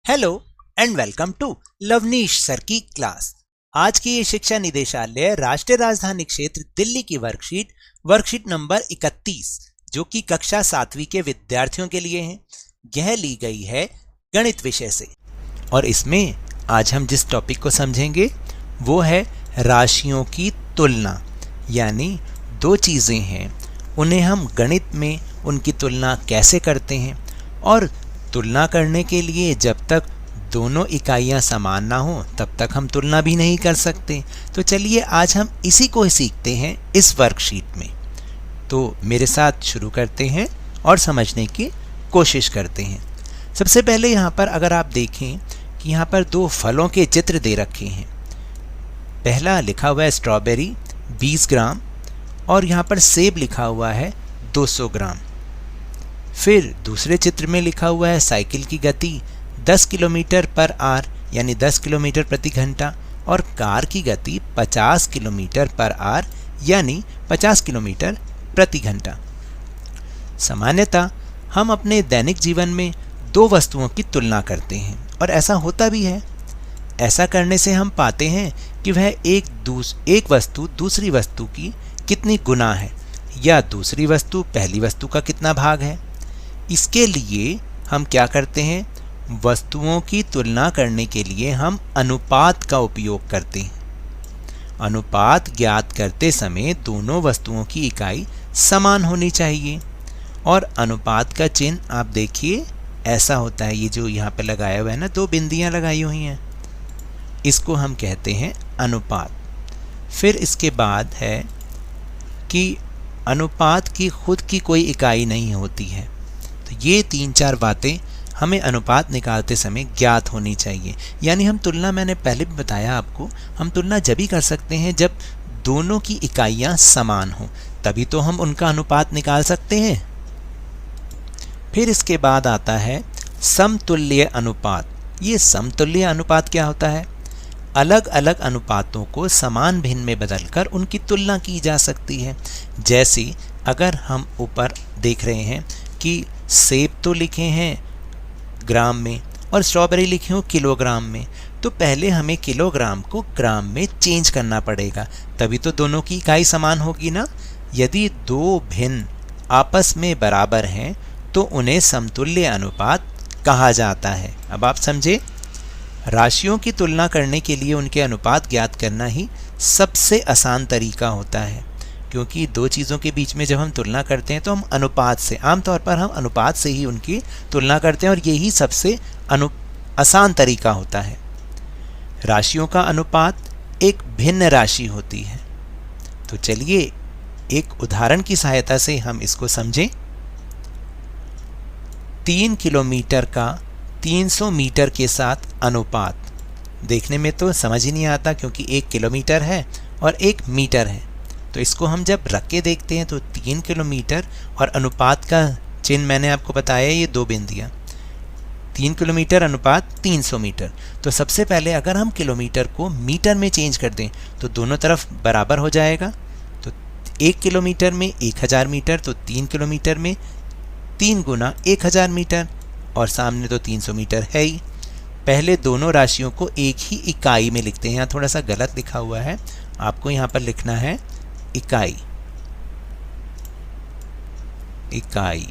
Hello and welcome to Lovneesh sir की class. आज की ये शिक्षा निदेशालय राष्ट्रीय राजधानी क्षेत्र दिल्ली की वर्कशीट नंबर 31 जो कि कक्षा 7वीं के विद्यार्थियों के लिए है। यह ली गई है गणित विषय से और इसमें आज हम जिस टॉपिक को समझेंगे वो है राशियों की तुलना। यानी दो चीज़ें हैं, उन्हें हम गणित में उनकी तुलना कैसे करते हैं और तुलना करने के लिए जब तक दोनों इकाइयां समान ना हो तब तक हम तुलना भी नहीं कर सकते। तो चलिए आज हम इसी को सीखते हैं इस वर्कशीट में। तो मेरे साथ शुरू करते हैं और समझने की कोशिश करते हैं। सबसे पहले यहाँ पर अगर आप देखें कि यहाँ पर दो फलों के चित्र दे रखे हैं। पहला लिखा हुआ है स्ट्रॉबेरी 20 ग्राम और यहाँ पर सेब लिखा हुआ है 200 ग्राम। फिर दूसरे चित्र में लिखा हुआ है साइकिल की गति 10 किलोमीटर पर आवर यानी 10 किलोमीटर प्रति घंटा और कार की गति 50 किलोमीटर पर आवर यानी 50 किलोमीटर प्रति घंटा। सामान्यतः हम अपने दैनिक जीवन में दो वस्तुओं की तुलना करते हैं और ऐसा होता भी है। ऐसा करने से हम पाते हैं कि वह एक वस्तु दूसरी वस्तु की कितनी गुना है या दूसरी वस्तु पहली वस्तु का कितना भाग है। इसके लिए हम क्या करते हैं, वस्तुओं की तुलना करने के लिए हम अनुपात का उपयोग करते हैं। अनुपात ज्ञात करते समय दोनों वस्तुओं की इकाई समान होनी चाहिए और अनुपात का चिन्ह आप देखिए ऐसा होता है। ये जो यहाँ पे लगाया हुआ है ना, दो बिंदियाँ लगाई हुई हैं, इसको हम कहते हैं अनुपात। फिर इसके बाद है कि अनुपात की खुद की कोई इकाई नहीं होती है। तो ये 3-4 बातें हमें अनुपात निकालते समय ज्ञात होनी चाहिए। यानी हम तुलना, मैंने पहले भी बताया आपको, हम तुलना जब ही कर सकते हैं जब दोनों की इकाइयां समान हों, तभी तो हम उनका अनुपात निकाल सकते हैं। फिर इसके बाद आता है समतुल्य अनुपात। ये समतुल्य अनुपात क्या होता है? अलग अलग अनुपातों को समान भिन्न में बदलकर उनकी तुलना की जा सकती है। जैसे अगर हम ऊपर देख रहे हैं कि सेब तो लिखे हैं ग्राम में और स्ट्रॉबेरी लिखे हो किलोग्राम में, तो पहले हमें किलोग्राम को ग्राम में चेंज करना पड़ेगा, तभी तो दोनों की इकाई समान होगी ना। यदि दो भिन्न आपस में बराबर हैं तो उन्हें समतुल्य अनुपात कहा जाता है। अब आप समझे, राशियों की तुलना करने के लिए उनके अनुपात ज्ञात करना ही सबसे आसान तरीका होता है, क्योंकि दो चीज़ों के बीच में जब हम तुलना करते हैं तो हम अनुपात से, आमतौर पर हम अनुपात से ही उनकी तुलना करते हैं और यही सबसे आसान तरीका होता है। राशियों का अनुपात एक भिन्न राशि होती है। तो चलिए एक उदाहरण की सहायता से हम इसको समझें। 3 किलोमीटर का 300 मीटर के साथ अनुपात। देखने में तो समझ ही नहीं आता क्योंकि 1 किलोमीटर है और 1 मीटर है। तो इसको हम जब रख के देखते हैं तो 3 किलोमीटर और अनुपात का चिन्ह मैंने आपको बताया, ये दो बिंदियाँ, 3 किलोमीटर अनुपात 300 मीटर। तो सबसे पहले अगर हम किलोमीटर को मीटर में चेंज कर दें तो दोनों तरफ बराबर हो जाएगा। तो 1 किलोमीटर में 1000 मीटर, तो 3 किलोमीटर में 3 गुना 1000 मीटर और सामने तो 300 मीटर है ही। पहले दोनों राशियों को एक ही इकाई में लिखते हैं। यहाँ थोड़ा सा गलत लिखा हुआ है, आपको यहाँ पर लिखना है इकाई। इकाई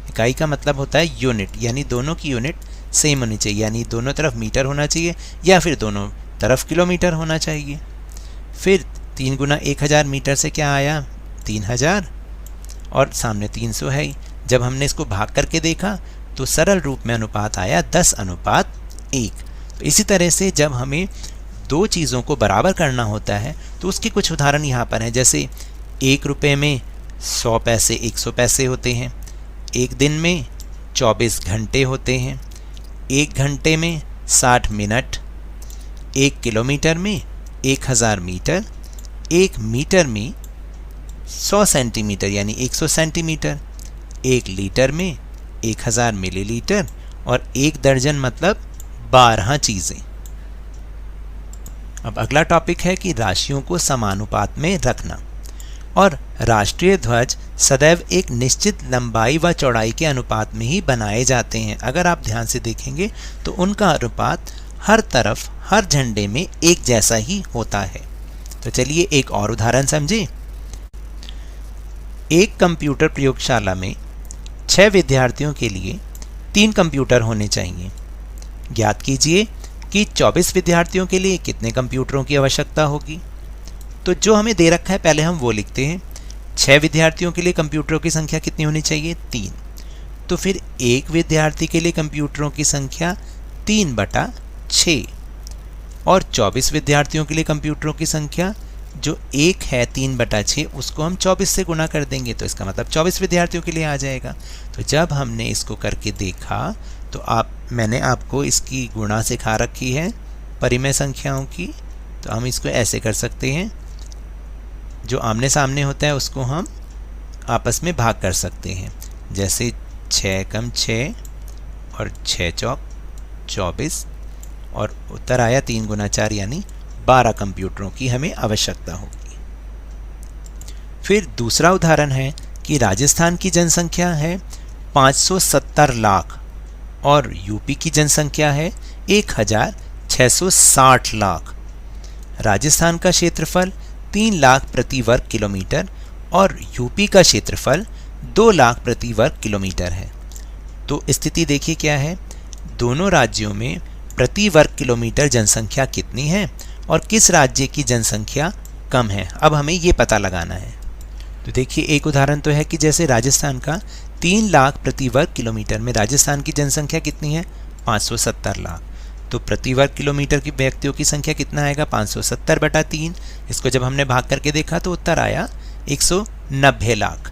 इकाई का मतलब होता है यूनिट, यानी दोनों की यूनिट सेम होनी चाहिए, यानी दोनों तरफ मीटर होना चाहिए या फिर दोनों तरफ किलोमीटर होना चाहिए। फिर 3 गुना 1000 मीटर से क्या आया, 3000 और सामने 300 है ही। जब हमने इसको भाग करके देखा तो सरल रूप में अनुपात आया 10:1। तो इसी तरह से जब हमें दो चीज़ों को बराबर करना होता है तो उसके कुछ उदाहरण यहाँ पर हैं। जैसे 1 रुपये में 100 पैसे 100 पैसे होते हैं, एक दिन में 24 घंटे होते हैं, 1 घंटे में 60 मिनट, 1 किलोमीटर में 1000 मीटर, 1 मीटर में 100 सेंटीमीटर यानी 100 सेंटीमीटर, 1 लीटर में 1000 मिलीलीटर और 1 दर्जन मतलब 12 चीज़ें। अब अगला टॉपिक है कि राशियों को समानुपात में रखना। और राष्ट्रीय ध्वज सदैव एक निश्चित लंबाई व चौड़ाई के अनुपात में ही बनाए जाते हैं। अगर आप ध्यान से देखेंगे तो उनका अनुपात हर तरफ हर झंडे में एक जैसा ही होता है। तो चलिए एक और उदाहरण समझें। एक कंप्यूटर प्रयोगशाला में 6 विद्यार्थियों के लिए 3 कंप्यूटर होने चाहिए। ज्ञात कीजिए कि 24 विद्यार्थियों के लिए कितने कंप्यूटरों की आवश्यकता होगी। तो जो हमें दे रखा है पहले हम वो लिखते हैं। 6 विद्यार्थियों के लिए कंप्यूटरों की संख्या कितनी होनी चाहिए? 3। तो फिर एक विद्यार्थी के लिए कंप्यूटरों की संख्या 3/6 और 24 विद्यार्थियों के लिए कंप्यूटरों की संख्या जो 1 है 3/6 उसको हम 24 से गुणा कर देंगे, तो इसका मतलब 24 विद्यार्थियों के लिए आ जाएगा। तो जब हमने इसको करके देखा तो मैंने आपको इसकी गुणा सिखा रखी है परिमेय संख्याओं की, तो हम इसको ऐसे कर सकते हैं। जो आमने सामने होता है उसको हम आपस में भाग कर सकते हैं, जैसे 6 × 6 और 6 चौक 24 और उत्तर आया 3 × 4 यानी 12 कंप्यूटरों की हमें आवश्यकता होगी। फिर दूसरा उदाहरण है कि राजस्थान की जनसंख्या है 570 लाख और यूपी की जनसंख्या है 1660 लाख। राजस्थान का क्षेत्रफल 3 लाख प्रति वर्ग किलोमीटर और यूपी का क्षेत्रफल 2 लाख प्रति वर्ग किलोमीटर है। तो स्थिति देखिए क्या है, दोनों राज्यों में प्रति वर्ग किलोमीटर जनसंख्या कितनी है और किस राज्य की जनसंख्या कम है, अब हमें ये पता लगाना है। तो देखिए एक उदाहरण तो है कि जैसे राजस्थान का 3 लाख प्रति वर्ग किलोमीटर में राजस्थान की जनसंख्या कितनी है? 570 लाख। तो प्रति वर्ग किलोमीटर की व्यक्तियों की संख्या कितना आएगा? 570/3। इसको जब हमने भाग करके देखा तो उत्तर आया 190 लाख।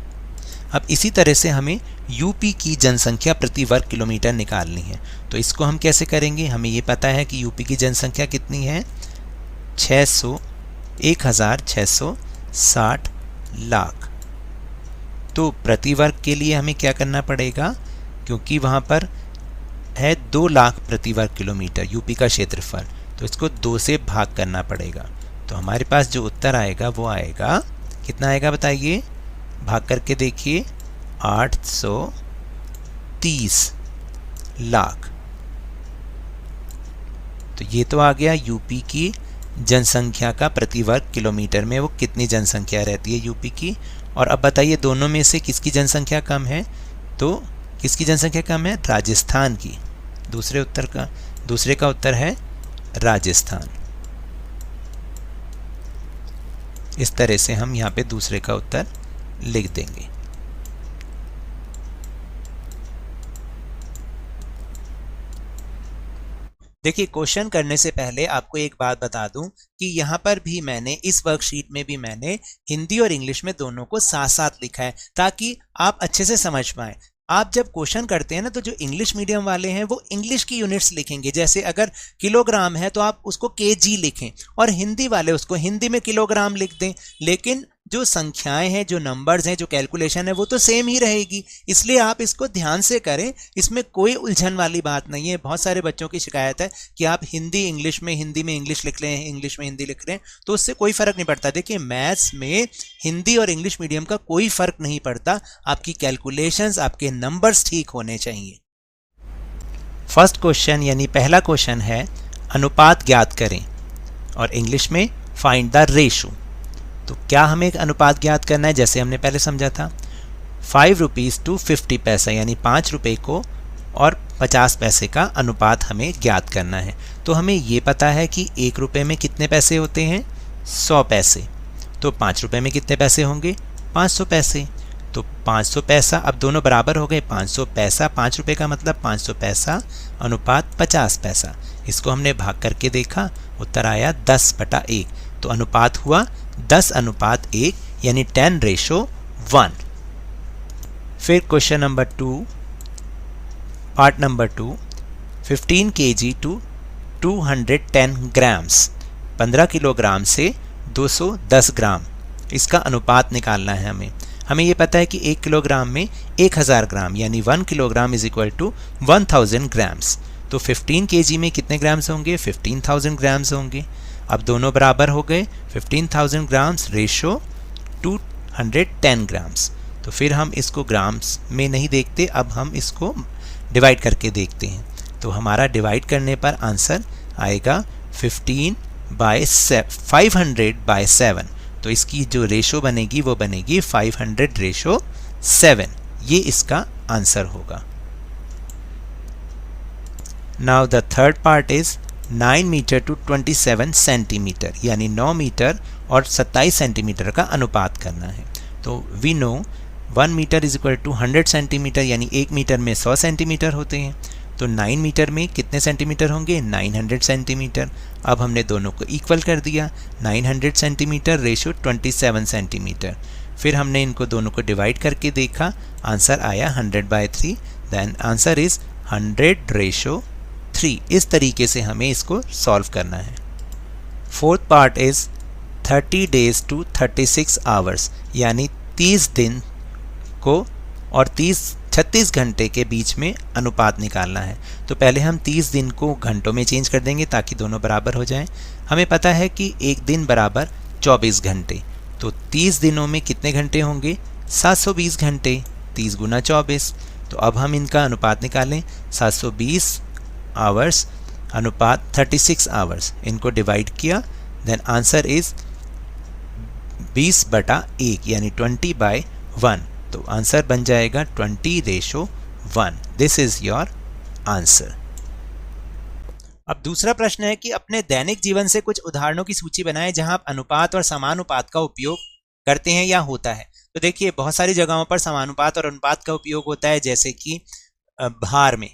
अब इसी तरह से हमें यूपी की जनसंख्या प्रति वर्ग किलोमीटर निकालनी है। तो इसको हम कैसे करेंगे? हमें ये पता है कि यूपी की जनसंख्या कितनी है? 1660 लाख। तो प्रति वर्ग के लिए हमें क्या करना पड़ेगा, क्योंकि वहाँ पर है 2 लाख प्रति वर्ग किलोमीटर यूपी का क्षेत्रफल, तो इसको 2 से भाग करना पड़ेगा। तो हमारे पास जो उत्तर आएगा वो आएगा, कितना आएगा बताइए? भाग करके देखिए, 830 लाख। तो ये तो आ गया यूपी की जनसंख्या का प्रति वर्ग किलोमीटर में वो कितनी जनसंख्या रहती है यूपी की। और अब बताइए दोनों में से किसकी जनसंख्या कम है? तो किसकी जनसंख्या कम है? राजस्थान की। दूसरे का उत्तर है राजस्थान। इस तरह से हम यहाँ पे दूसरे का उत्तर लिख देंगे। देखिए क्वेश्चन करने से पहले आपको एक बात बता दूं कि यहाँ पर भी मैंने इस वर्कशीट में भी मैंने हिंदी और इंग्लिश में दोनों को साथ साथ लिखा है ताकि आप अच्छे से समझ पाएं। आप जब क्वेश्चन करते हैं ना तो जो इंग्लिश मीडियम वाले हैं वो इंग्लिश की यूनिट्स लिखेंगे, जैसे अगर किलोग्राम है तो आप उसको केजी लिखें और हिंदी वाले उसको हिंदी में किलोग्राम लिख दें। लेकिन जो संख्याएं हैं, जो नंबर्स हैं, जो कैलकुलेशन है वो तो सेम ही रहेगी, इसलिए आप इसको ध्यान से करें। इसमें कोई उलझन वाली बात नहीं है। बहुत सारे बच्चों की शिकायत है कि आप हिंदी में इंग्लिश लिख रहे हैं, इंग्लिश में हिंदी लिख रहे हैं, तो उससे कोई फर्क नहीं पड़ता। देखिए मैथ्स में हिंदी और इंग्लिश मीडियम का कोई फर्क नहीं पड़ता, आपकी कैलकुलेशंस, आपके नंबर्स ठीक होने चाहिए। फर्स्ट क्वेश्चन यानी पहला क्वेश्चन है अनुपात ज्ञात करें और इंग्लिश में फाइंड द रेशो। तो क्या हमें एक अनुपात ज्ञात करना है, जैसे हमने पहले समझा था 5 रुपीज़ टू 50 पैसा, यानी 5 रुपये को और 50 पैसे का अनुपात हमें ज्ञात करना है। तो हमें ये पता है कि 1 रुपये में कितने पैसे होते हैं? 100 पैसे। तो 5 रुपये में कितने पैसे होंगे? 500 पैसे। तो 500 पैसा, अब दोनों बराबर हो गए। 500 पैसा 5 रुपये का मतलब 500 पैसा अनुपात 50 पैसा। इसको हमने भाग करके देखा, उत्तर आया 10/1। तो अनुपात हुआ 10:1 यानी 10:1। फिर question number 2, part number 2, 15 kg to 210 grams, 15 kilogram से 210 ग्राम, इसका अनुपात निकालना है हमें। हमें ये पता है कि 1 किलोग्राम में 1000 ग्राम यानी 1 kilogram is equal to 1000 grams. तो 15 kg में कितने ग्राम्स होंगे? 15,000 ग्राम्स होंगे। अब दोनों बराबर हो गए, 15,000 ग्राम्स रेशो 210 ग्राम्स। तो फिर हम इसको ग्राम्स में नहीं देखते, अब हम इसको डिवाइड करके देखते हैं। तो हमारा डिवाइड करने पर आंसर आएगा 500/7। तो इसकी जो रेशो बनेगी वो बनेगी 500:7। ये इसका आंसर होगा। Now the third part is 9 metre to 27 centimetre, यानी 9 मीटर और 27 सेंटीमीटर का अनुपात करना है। तो we know 1 metre is equal to 100 centimetre, यानी 1 मीटर में 100 सेंटीमीटर होते हैं। तो 9 मीटर में कितने सेंटीमीटर होंगे? 900 सेंटीमीटर। अब हमने दोनों को इक्वल कर दिया, 900 सेंटीमीटर रेशो 27 सेंटीमीटर। फिर हमने इनको दोनों को डिवाइड करके देखा, आंसर आया 100/3। Then answer is 100:3। इस तरीके से हमें इसको सॉल्व करना है। Fourth part is 30 days to 36 hours, यानी 30 दिन को और 36 घंटे के बीच में अनुपात निकालना है। तो पहले हम 30 दिन को घंटों में चेंज कर देंगे ताकि दोनों बराबर हो जाएं। हमें पता है कि एक दिन बराबर 24 घंटे, तो 30 दिनों में कितने घंटे होंगे? 720 घंटे। 30 गुना 24। तो अब हम इनका अनुपात निकालें, 720 आवर्स अनुपात 36 आवर्स, इनको डिवाइड किया, देन आंसर इज 20/1, यानी 20/1। तो आंसर बन जाएगा 20:1। This is your answer. अब दूसरा प्रश्न है कि अपने दैनिक जीवन से कुछ उदाहरणों की सूची बनाएं जहां आप अनुपात और समानुपात का उपयोग करते हैं या होता है। तो देखिए, बहुत सारी जगहों पर समानुपात और अनुपात का उपयोग होता है, जैसे कि भार में,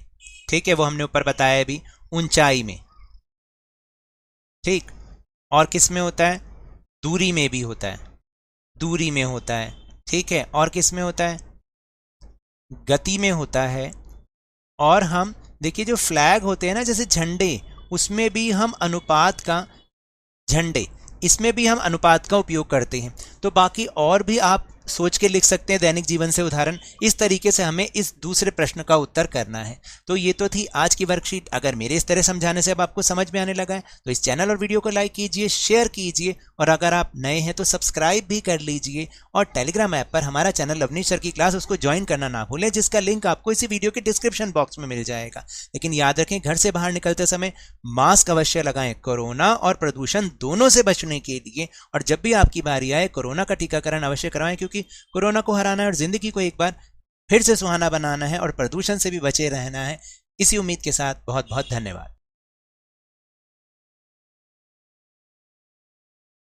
ठीक है, वो हमने ऊपर बताया अभी, ऊंचाई में, ठीक, और किस में होता है? दूरी में भी होता है, दूरी में होता है, ठीक है, और किस में होता है? गति में होता है। और हम देखिए जो फ्लैग होते हैं ना, जैसे झंडे, उसमें भी हम अनुपात का, झंडे, इसमें भी हम अनुपात का उपयोग करते हैं। तो बाकी और भी आप सोच के लिख सकते हैं दैनिक जीवन से उदाहरण। इस तरीके से हमें इस दूसरे प्रश्न का उत्तर करना है। तो ये तो थी आज की वर्कशीट। अगर मेरे इस तरह समझाने से अब आपको समझ में आने लगा है तो इस चैनल और वीडियो को लाइक कीजिए, शेयर कीजिए, और अगर आप नए हैं तो सब्सक्राइब भी कर लीजिए। और टेलीग्राम ऐप पर हमारा चैनल लवनीश सर की क्लास, उसको ज्वाइन करना ना भूलें, जिसका लिंक आपको इसी वीडियो के डिस्क्रिप्शन बॉक्स में मिल जाएगा। लेकिन याद रखें, घर से बाहर निकलते समय मास्क अवश्य लगाएं, कोरोना और प्रदूषण दोनों से बचने के लिए। और जब भी आपकी बारी आए, कोरोना का टीकाकरण अवश्य करवाएं, क्योंकि कोरोना को हराना है और जिंदगी को एक बार फिर से सुहाना बनाना है और प्रदूषण से भी बचे रहना है। इसी उम्मीद के साथ बहुत बहुत धन्यवाद।